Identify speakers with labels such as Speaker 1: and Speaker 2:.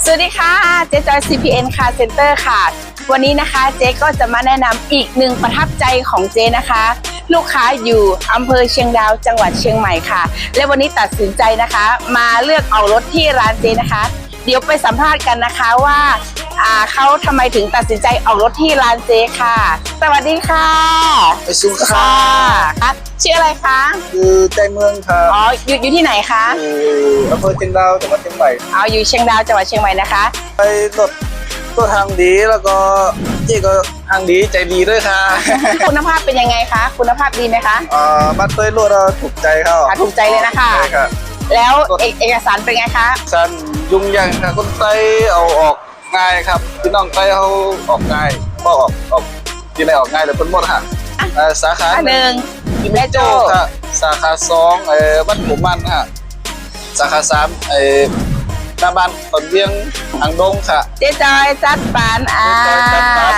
Speaker 1: สวัสดีค่ะเจ๊จอย CPN Car Center ค่ะวันนี้นะคะเจ๊ก็จะมาแนะนำอีกหนึ่งประทับใจของเจ๊นะคะลูกค้าอยู่อำเภอเชียงดาวจังหวัดเชียงใหม่ค่ะและวันนี้ตัดสินใจนะคะมาเลือกเอารถที่ร้านเจ๊นะคะเดี๋ยวไปสัมภาษณ์กันนะคะว่าเขาทำไมถึงตัดสินใจออกรถที่ร้านเจ๊ค่ะสวัสดีค่ะ
Speaker 2: ไปซุ้มค่ะ
Speaker 1: ชื่ออะไรคะ
Speaker 2: คือใจเมืองค่ะ
Speaker 1: อ๋ออยู่ที่ไหนคะ
Speaker 2: อำเภอเชียงดาวจังหวัดเชียงใหม่
Speaker 1: เอาอยู่เชียงดาวจังหวัดเชียงใหม่นะคะ
Speaker 2: ไปรถทางดีแล้วก็ที่ก็ทางดีใจดีด้วยค่ะ
Speaker 1: คุณภาพเป็นยังไงคะคุณภาพดีไหมคะ
Speaker 2: บัตรเตยรถเราถูกใจเขา
Speaker 1: ถูกใจเลยนะคะ
Speaker 2: ใช่ค่ะ
Speaker 1: แล้วเอกสารเป็นไงคะ
Speaker 2: สั้นยุ่งยากค่ะคนไต้เอาออกง่ายครับพี่น้องไต้เขาออกง่ายก็ออกที่ไหนออกง่ายแต่คนหมดค่ะสาขา
Speaker 1: หนึ่ง
Speaker 2: ที่แม่โจ้ค่ะสาขา2วัดหมู่มันค่ะสาขา3หน้าบ้านตอนเวียงหางดงค่ะ
Speaker 1: เจ๊จอยจัดปาน
Speaker 2: จัดปาน